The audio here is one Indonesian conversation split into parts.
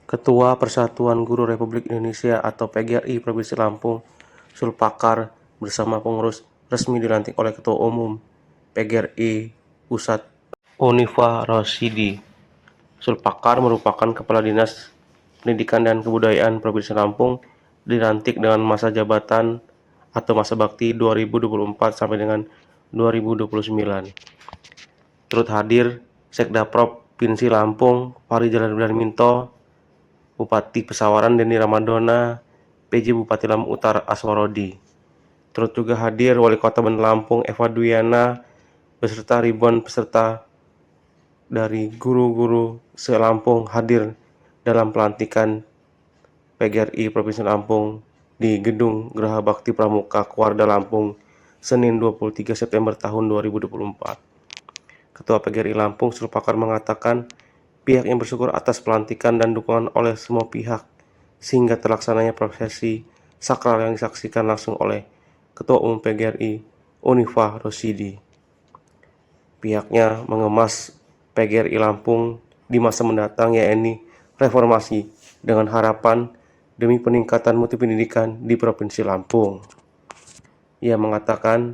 Ketua Persatuan Guru Republik Indonesia atau PGRI Provinsi Lampung, Sulpakar, bersama pengurus resmi dilantik oleh Ketua Umum PGRI Pusat Unifa Rosyidi. Sulpakar merupakan Kepala Dinas Pendidikan dan Kebudayaan Provinsi Lampung, dilantik dengan masa jabatan atau masa bakti 2024 sampai dengan 2029. Turut hadir Sekda Provinsi Lampung, Fahri Minto, Bupati Pesawaran Denny Ramadona, PJ Bupati Lampung Utara Aswarodi. Turut juga hadir Wali Kota Bandar Lampung Eva Duyana beserta ribuan peserta dari guru-guru se-Lampung hadir dalam pelantikan PGRI Provinsi Lampung di Gedung Geraha Bakti Pramuka Kuarda Lampung, Senin 23 September tahun 2024. Ketua PGRI Lampung Sulpakar mengatakan pihak yang bersyukur atas pelantikan dan dukungan oleh semua pihak sehingga terlaksananya prosesi sakral yang disaksikan langsung oleh Ketua Umum PGRI Unifa Rosyidi. Pihaknya mengemas PGRI Lampung di masa mendatang yaitu reformasi dengan harapan demi peningkatan mutu pendidikan di Provinsi Lampung. Ia mengatakan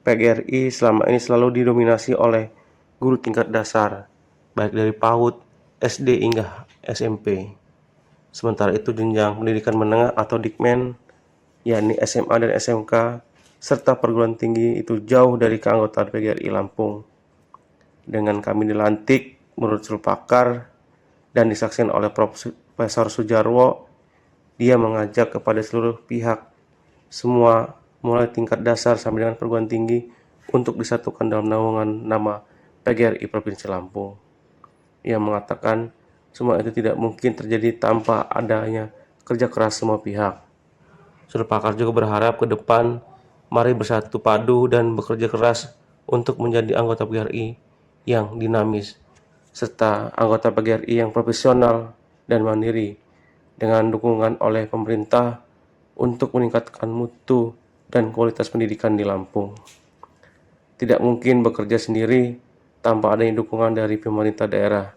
PGRI selama ini selalu didominasi oleh guru tingkat dasar, baik dari PAUD, SD hingga SMP. Sementara itu jenjang pendidikan menengah atau Dikmen, yakni SMA dan SMK, serta perguruan tinggi itu jauh dari keanggotaan PGRI Lampung. Dengan kami dilantik menurut Sulpakar dan disaksikan oleh Profesor Sujarwo, dia mengajak kepada seluruh pihak, semua mulai tingkat dasar sampai dengan perguruan tinggi, untuk disatukan dalam naungan nama PGRI Provinsi Lampung. Ia mengatakan semua itu tidak mungkin terjadi tanpa adanya kerja keras semua pihak. Sulpakar juga berharap ke depan mari bersatu padu dan bekerja keras untuk menjadi anggota PGRI yang dinamis, serta anggota PGRI yang profesional dan mandiri dengan dukungan oleh pemerintah untuk meningkatkan mutu dan kualitas pendidikan di Lampung. Tidak mungkin bekerja sendiri tanpa adanya dukungan dari pemerintah daerah.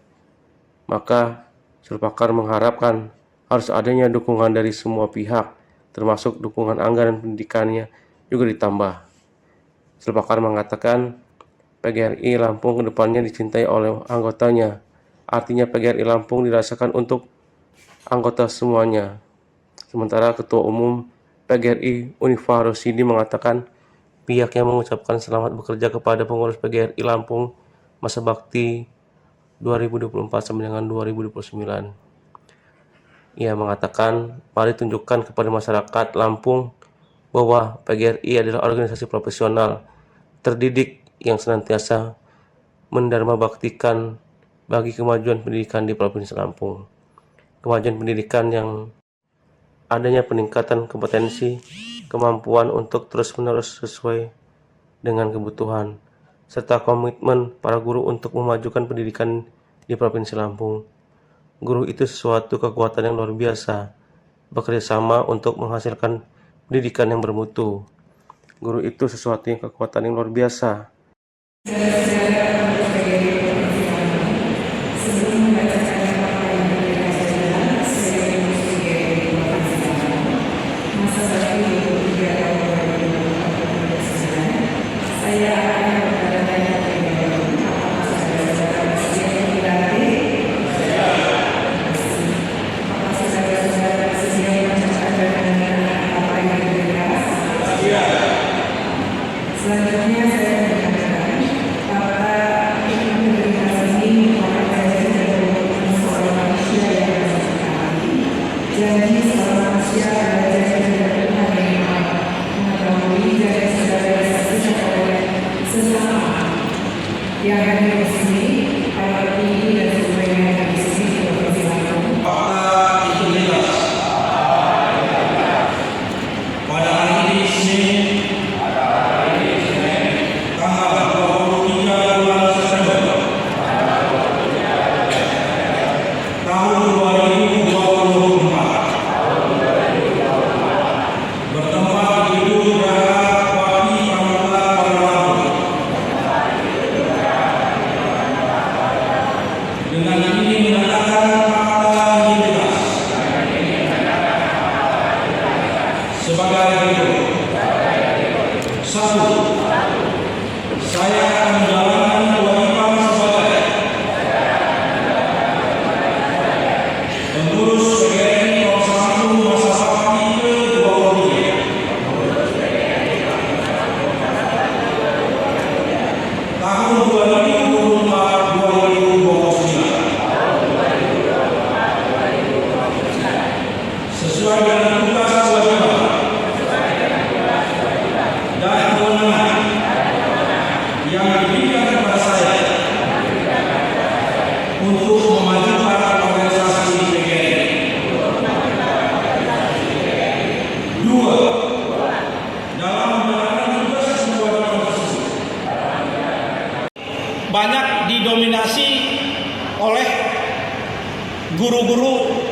Maka Sulpakar mengharapkan harus adanya dukungan dari semua pihak, termasuk dukungan anggaran pendidikannya juga ditambah. Sulpakar mengatakan PGRI Lampung kedepannya dicintai oleh anggotanya. Artinya PGRI Lampung dirasakan untuk anggota semuanya. Sementara Ketua Umum PGRI Unifa Rosyidi mengatakan pihaknya mengucapkan selamat bekerja kepada pengurus PGRI Lampung masa bakti 2024 sampai dengan 2029. Ia mengatakan, mari tunjukkan kepada masyarakat Lampung bahwa PGRI adalah organisasi profesional, terdidik yang senantiasa mendharma baktikan bagi kemajuan pendidikan di Provinsi Lampung. Kemajuan pendidikan yang adanya peningkatan kompetensi, kemampuan untuk terus-menerus sesuai dengan kebutuhan, serta komitmen para guru untuk memajukan pendidikan di Provinsi Lampung. Guru itu sesuatu kekuatan yang luar biasa, bekerja sama untuk menghasilkan pendidikan yang bermutu. Guru itu sesuatu yang kekuatan yang luar biasa. Selanjutnya saya mengatakan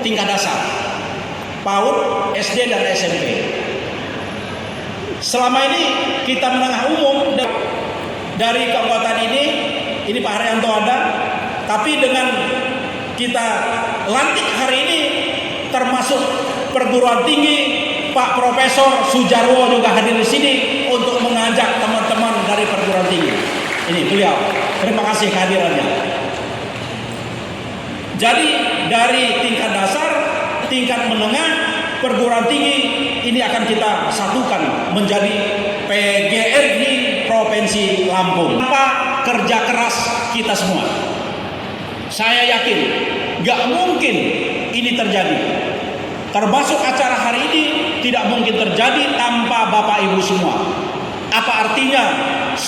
tingkat dasar, PAUD, SD, dan SMP. Selama ini kita menengah umum dari keanggotaan ini Pak Haryanto ada, tapi dengan kita lantik hari ini termasuk perguruan tinggi, Pak Profesor Sujarwo juga hadir di sini untuk mengajak teman-teman dari perguruan tinggi. Ini beliau, terima kasih kehadirannya. Jadi dari tingkat dasar, tingkat menengah, perguruan tinggi ini akan kita satukan menjadi PGRI Provinsi Lampung. Tanpa kerja keras kita semua, saya yakin gak mungkin ini terjadi. Termasuk acara hari ini tidak mungkin terjadi tanpa Bapak Ibu semua. Apa artinya